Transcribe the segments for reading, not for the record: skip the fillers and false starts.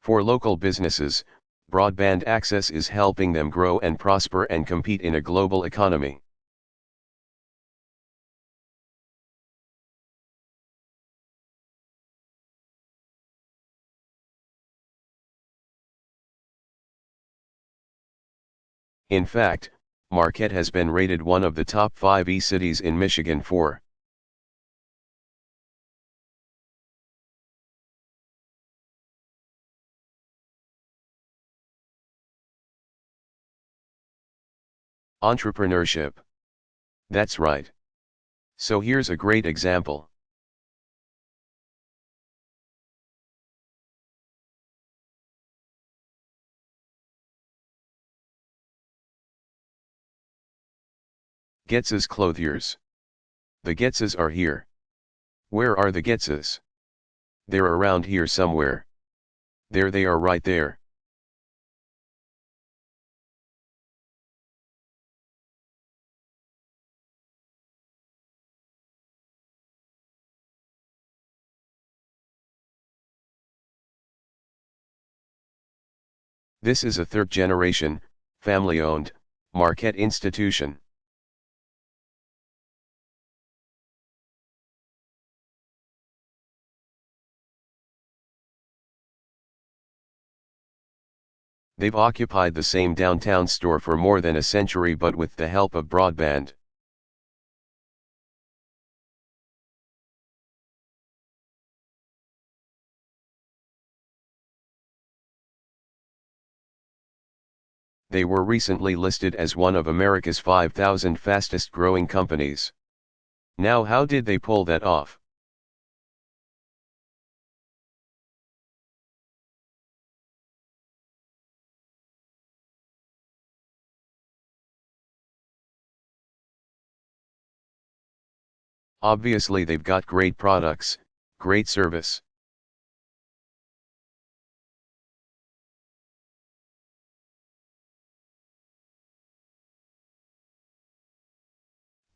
For local businesses, broadband access is helping them grow and prosper and compete in a global economy. In fact, Marquette has been rated one of the top 5 e-cities in Michigan for entrepreneurship. That's right. So here's a great example. Getz's Clothiers. The Getzes are here. Where are the Getzes? They're around here somewhere. There they are, right there. This is a third-generation, family-owned, Marquette institution. They've occupied the same downtown store for more than a century, but with the help of broadband. They were recently listed as one of America's 5,000 fastest growing companies. Now, how did they pull that off? Obviously, they've got great products, great service.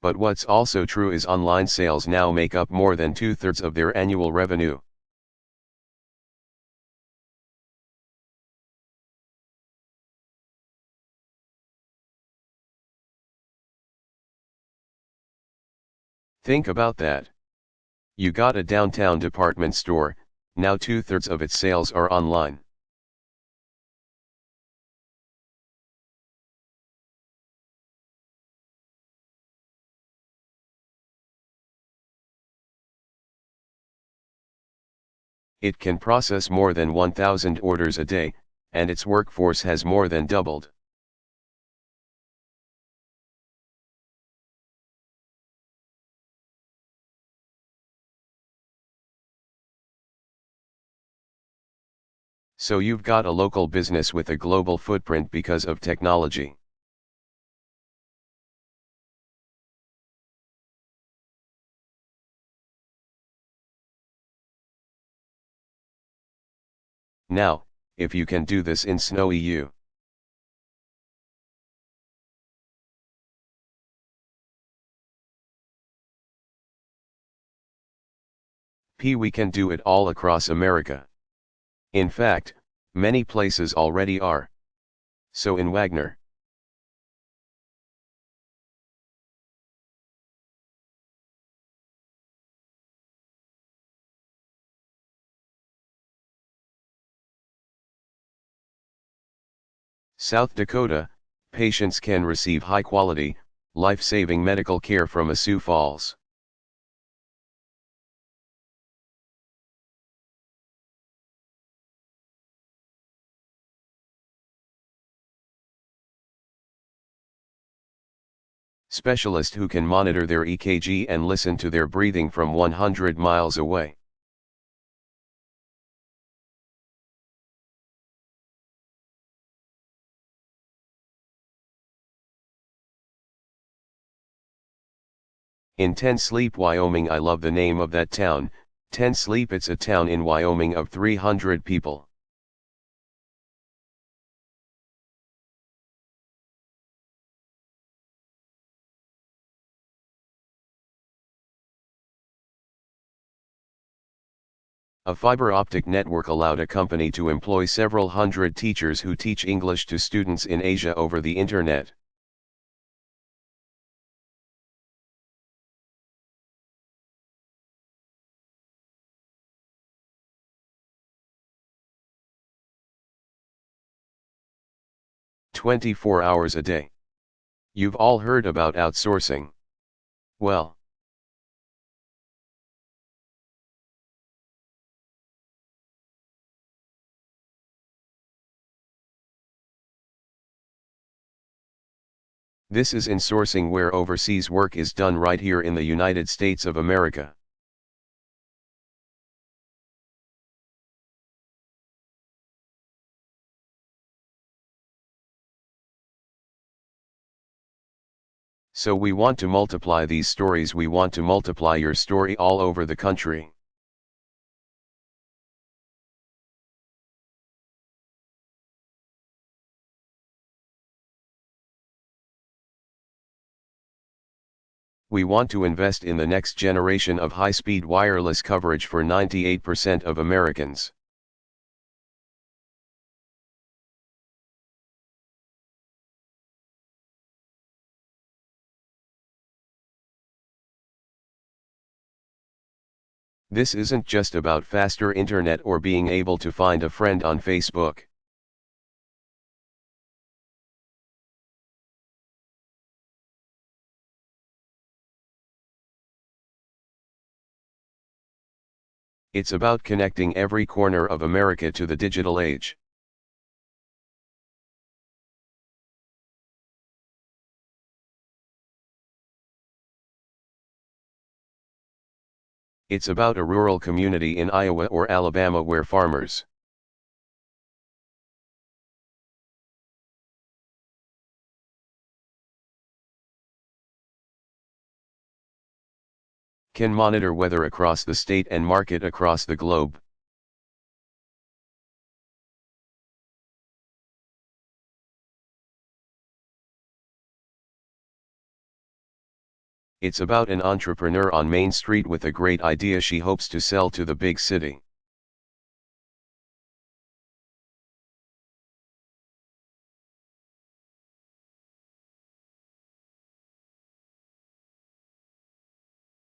But what's also true is online sales now make up more than 2/3 of their annual revenue. Think about that. You got a downtown department store, now 2/3 of its sales are online. It can process more than 1,000 orders a day, and its workforce has more than doubled. So you've got a local business with a global footprint because of technology. Now, if you can do this in snowy we can do it all across America. In fact, many places already are. So in Wagner, South Dakota, patients can receive high-quality, life-saving medical care from Sioux Falls. Specialist who can monitor their EKG and listen to their breathing from 100 miles away. In 10 Sleep, Wyoming. I love the name of that town, 10 Sleep. It's a town in Wyoming of 300 people. A fiber optic network allowed a company to employ several hundred teachers who teach English to students in Asia over the internet. "24 hours a day." You've all heard about outsourcing. Well, this is insourcing, where overseas work is done right here in the United States of America. So we want to multiply these stories. We want to multiply your story all over the country. We want to invest in the next generation of high-speed wireless coverage for 98% of Americans. This isn't just about faster internet or being able to find a friend on Facebook. It's about connecting every corner of America to the digital age. It's about a rural community in Iowa or Alabama where farmers can monitor weather across the state and market across the globe. It's about an entrepreneur on Main Street with a great idea she hopes to sell to the big city.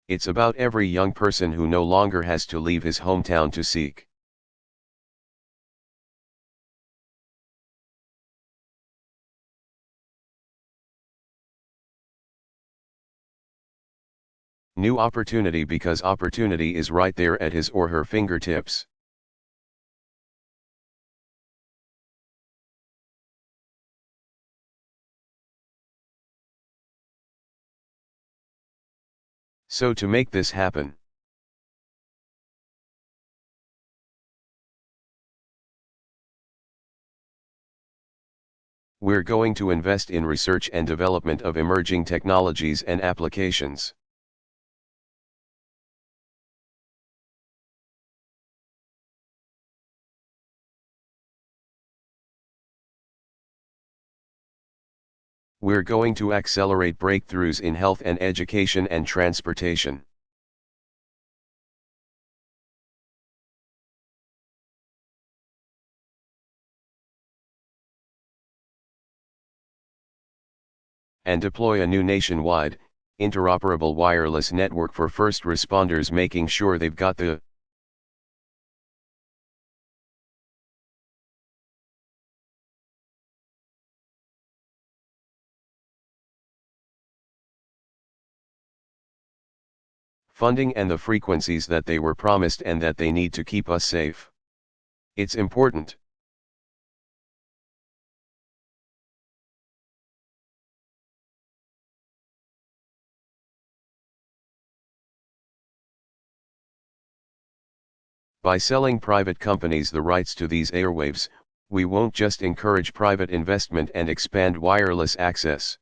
It's about every young person who no longer has to leave his hometown to seek new opportunity, because opportunity is right there at his or her fingertips. So to make this happen, we're going to invest in research and development of emerging technologies and applications. We're going to accelerate breakthroughs in health and education and transportation. And deploy a new nationwide, interoperable wireless network for first responders, making sure they've got the funding and the frequencies that they were promised and that they need to keep us safe. It's important. By selling private companies the rights to these airwaves, we won't just encourage private investment and expand wireless access.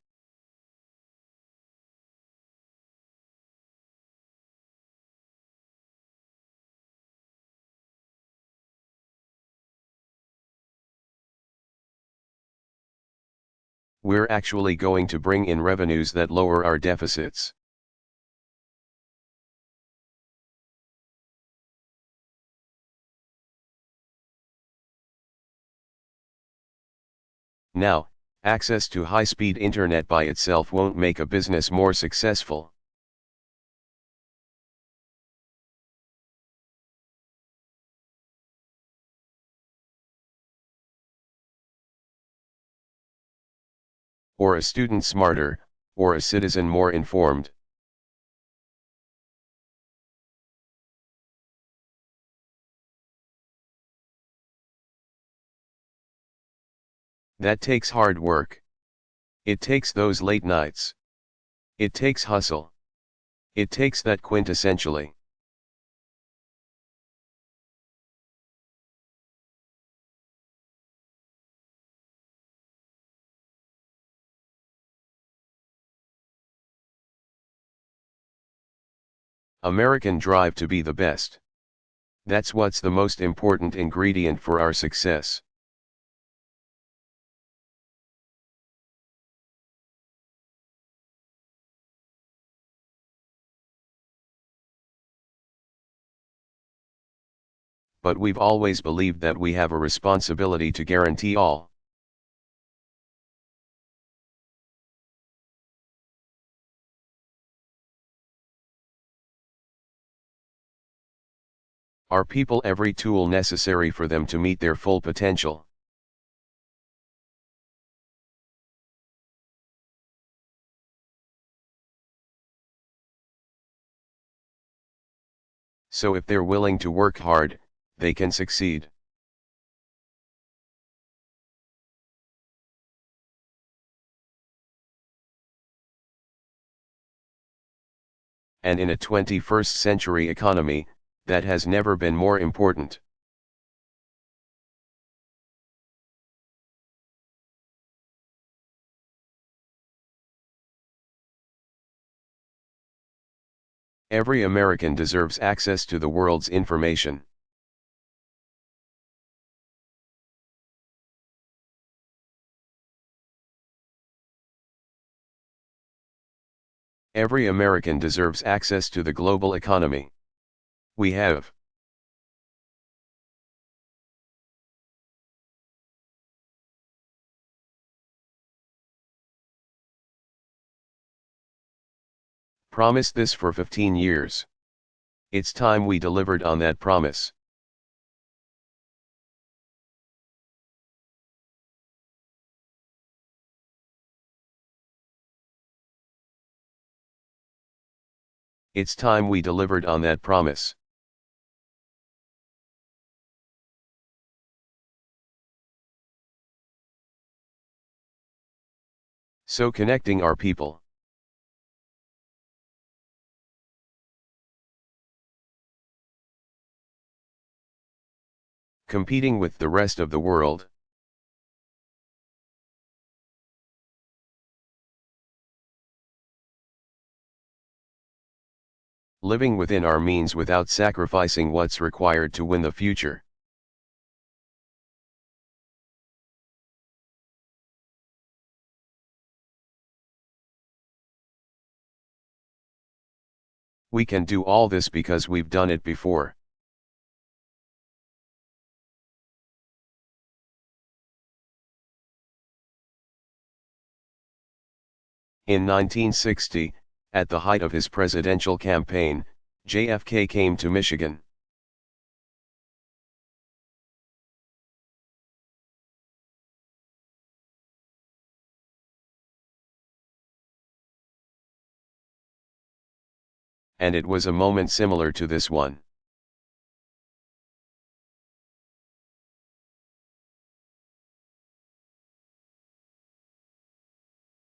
We're actually going to bring in revenues that lower our deficits. Now, access to high-speed internet by itself won't make a business more successful. Or a student smarter, or a citizen more informed. That takes hard work. It takes those late nights. It takes hustle. It takes that quintessentially. American drive to be the best. That's what's the most important ingredient for our success. But we've always believed that we have a responsibility to guarantee all. Our people every tool necessary for them to meet their full potential. So if they're willing to work hard, they can succeed. And in a 21st century economy, that has never been more important. Every American deserves access to the world's information. Every American deserves access to the global economy. We have. Promised this for 15 years. It's time we delivered on that promise. It's time we delivered on that promise. So connecting our people. Competing with the rest of the world. Living within our means without sacrificing what's required to win the future. We can do all this because we've done it before. In 1960, at the height of his presidential campaign, JFK came to Michigan. And it was a moment similar to this one.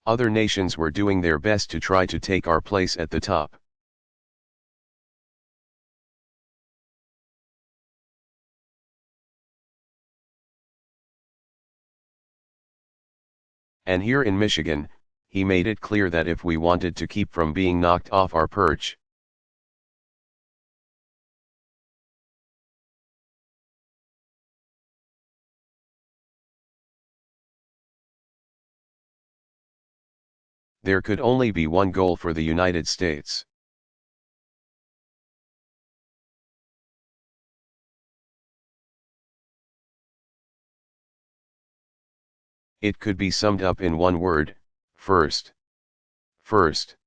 Other nations were doing their best to try to take our place at the top. And here in Michigan, he made it clear that if we wanted to keep from being knocked off our perch, there could only be one goal for the United States. It could be summed up in one word: first. First.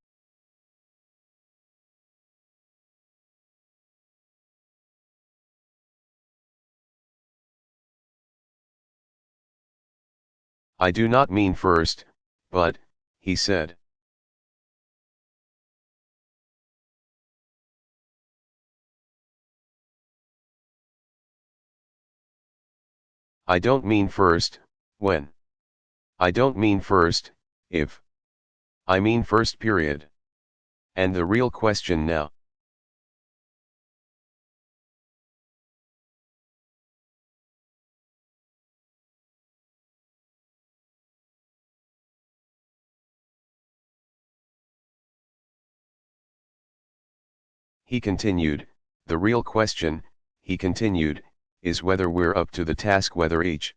I do not mean first, but, he said. I don't mean first, when. I don't mean first, if. I mean first period. And the real question now. He continued, the real question, he continued, is whether we're up to the task, whether each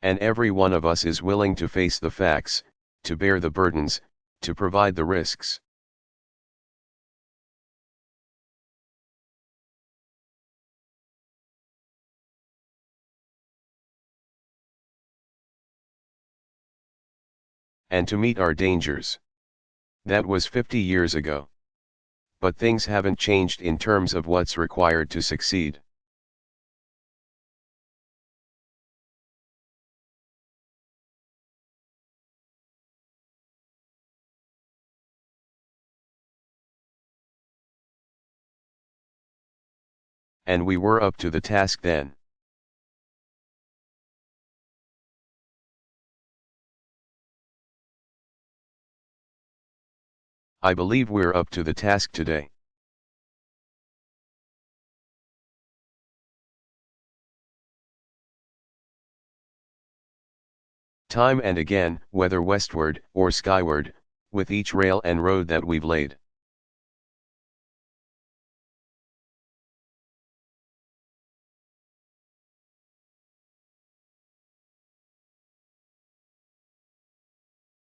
and every one of us is willing to face the facts, to bear the burdens, to provide the risks. And to meet our dangers. That was 50 years ago. But things haven't changed in terms of what's required to succeed. And we were up to the task then. I believe we're up to the task today. Time and again, whether westward or skyward, with each rail and road that we've laid.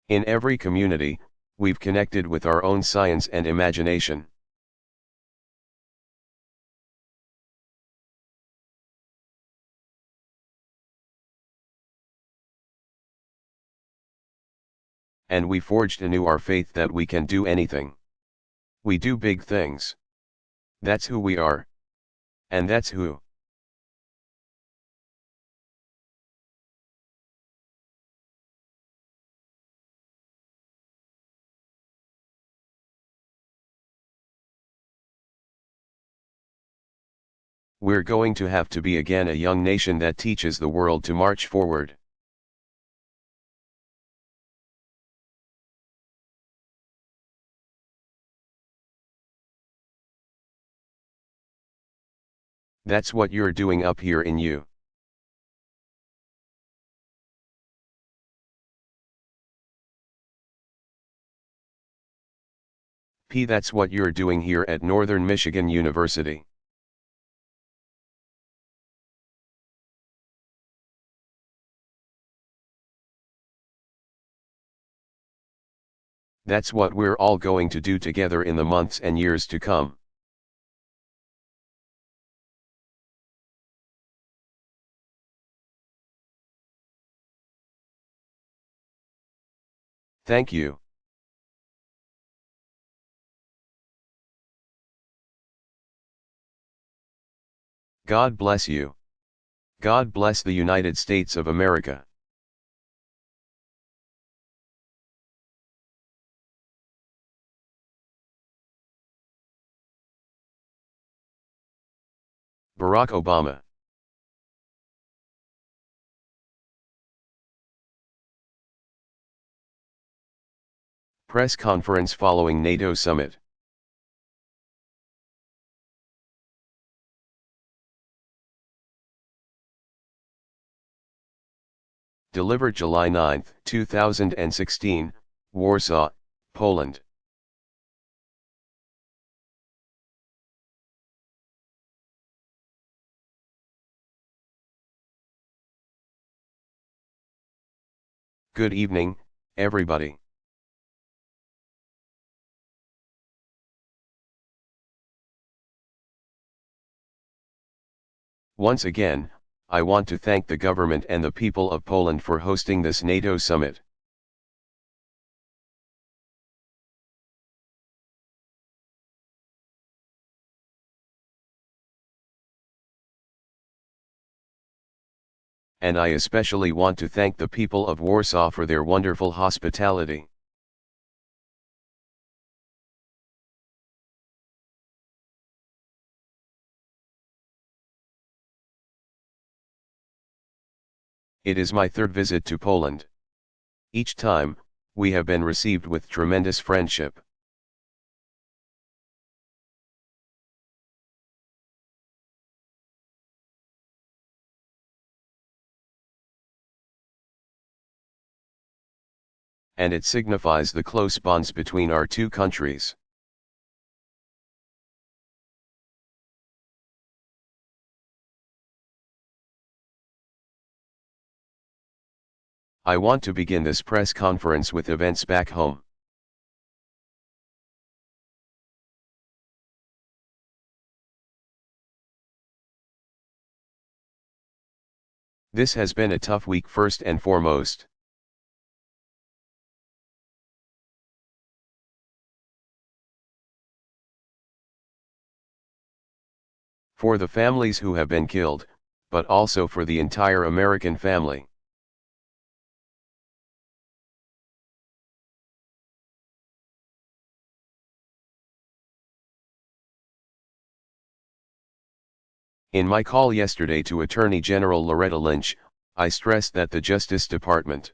In every community, we've connected with our own science and imagination. And we forged anew our faith that we can do anything. We do big things. That's who we are. And that's who we're going to have to be again, a young nation that teaches the world to march forward. That's what you're doing up here in you. That's what you're doing here at Northern Michigan University. That's what we're all going to do together in the months and years to come. Thank you. God bless you. God bless the United States of America. Barack Obama. Press conference following NATO summit. Delivered July 9, 2016, Warsaw, Poland. Good evening, everybody. Once again, I want to thank the government and the people of Poland for hosting this NATO summit. And I especially want to thank the people of Warsaw for their wonderful hospitality. It is my third visit to Poland. Each time, we have been received with tremendous friendship. And it signifies the close bonds between our two countries. I want to begin this press conference with events back home. This has been a tough week first and foremost. For the families who have been killed, but also for the entire American family. In my call yesterday to Attorney General Loretta Lynch, I stressed that the Justice Department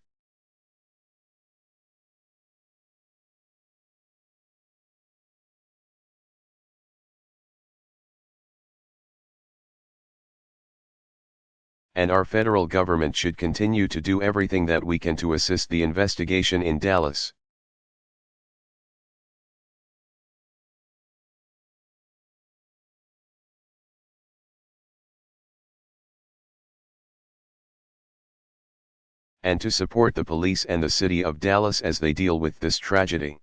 and our federal government should continue to do everything that we can to assist the investigation in Dallas. And to support the police and the city of Dallas as they deal with this tragedy.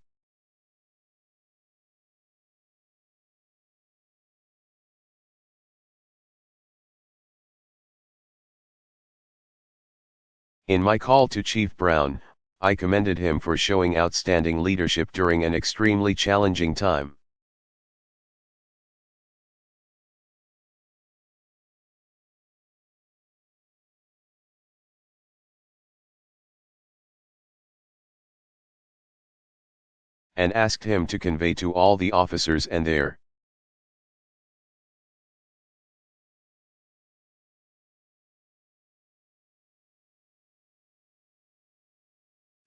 In my call to Chief Brown, I commended him for showing outstanding leadership during an extremely challenging time. And asked him to convey to all the officers and their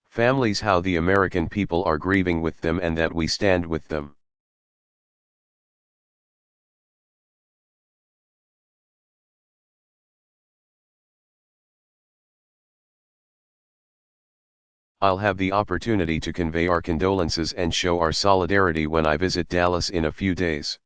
families how the American people are grieving with them and that we stand with them. I'll have the opportunity to convey our condolences and show our solidarity when I visit Dallas in a few days.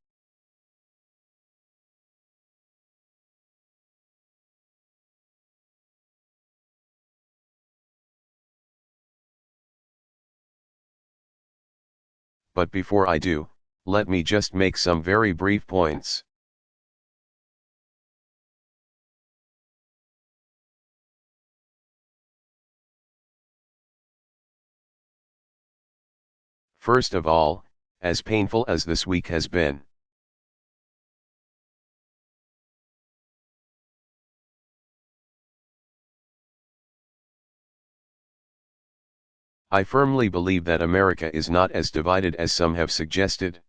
But before I do, let me just make some very brief points. First of all, as painful as this week has been, I firmly believe that America is not as divided as some have suggested.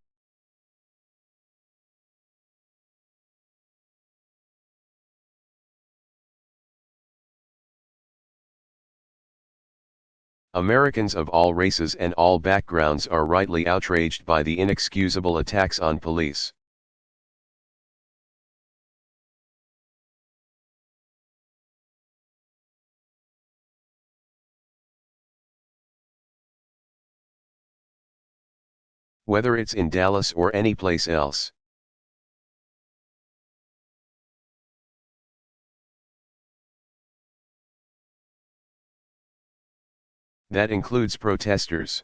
Americans of all races and all backgrounds are rightly outraged by the inexcusable attacks on police. Whether it's in Dallas or any place else. That includes protesters.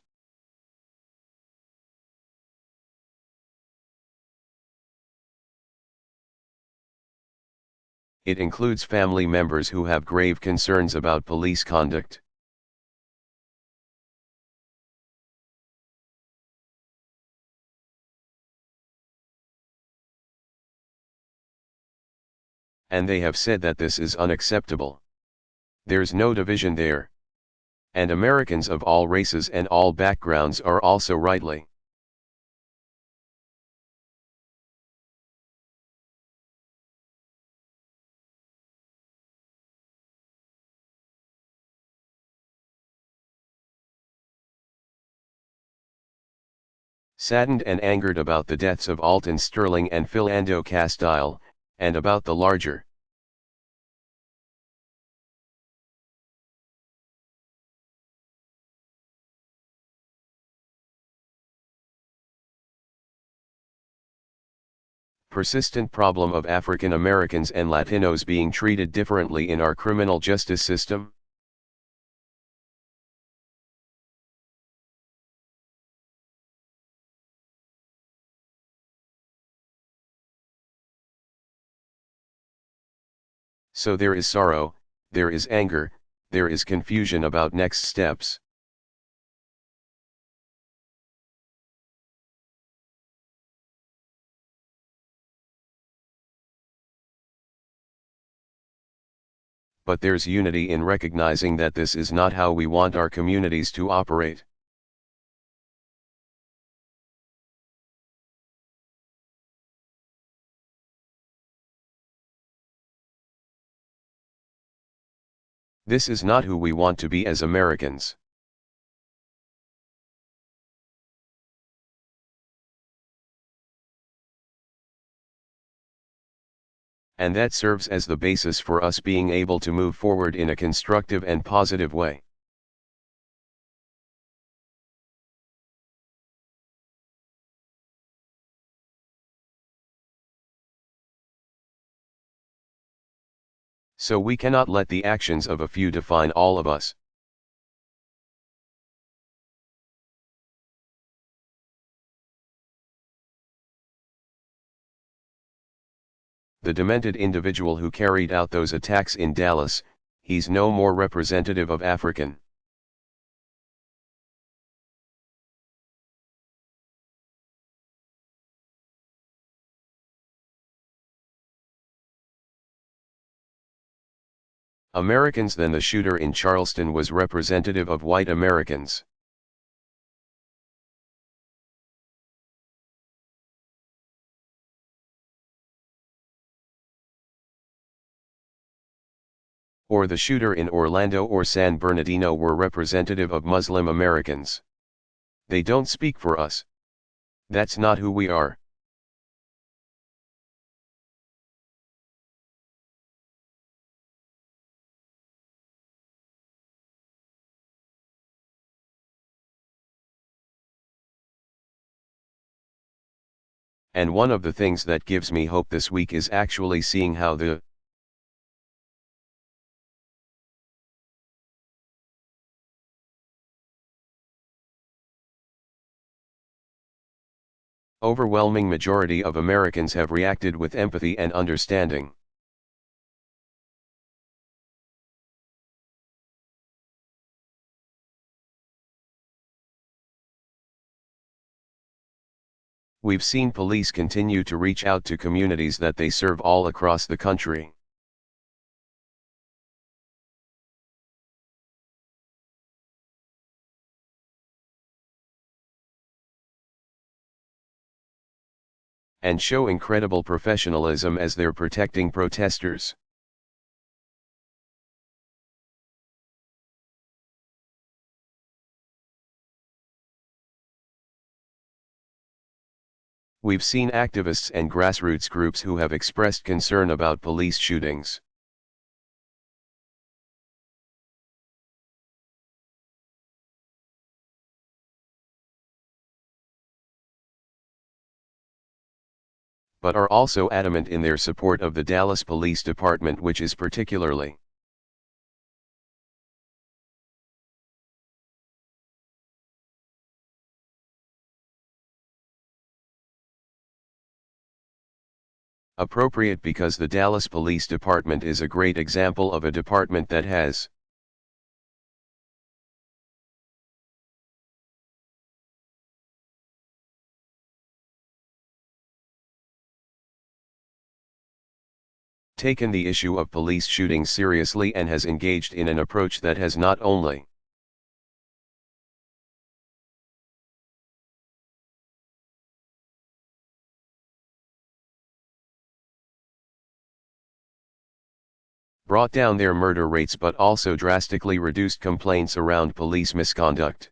It includes family members who have grave concerns about police conduct. And they have said that this is unacceptable. There's no division there. And Americans of all races and all backgrounds are also rightly. Saddened and angered about the deaths of Alton Sterling and Philando Castile, and about the larger persistent problem of African Americans and Latinos being treated differently in our criminal justice system. So there is sorrow, there is anger, there is confusion about next steps. But there's unity in recognizing that this is not how we want our communities to operate. This is not who we want to be as Americans. And that serves as the basis for us being able to move forward in a constructive and positive way. So we cannot let the actions of a few define all of us. The demented individual who carried out those attacks in Dallas, he's no more representative of African. Americans than the shooter in Charleston was representative of white Americans. Or the shooter in Orlando or San Bernardino were representative of Muslim Americans. They don't speak for us. That's not who we are. And one of the things that gives me hope this week is actually seeing how the overwhelming majority of Americans have reacted with empathy and understanding. We've seen police continue to reach out to communities that they serve all across the country. And show incredible professionalism as they're protecting protesters. We've seen activists and grassroots groups who have expressed concern about police shootings. But are also adamant in their support of the Dallas Police Department, which is particularly Appropriate because the Dallas Police Department is a great example of a department that has taken the issue of police shootings seriously and has engaged in an approach that has not only brought down their murder rates but also drastically reduced complaints around police misconduct.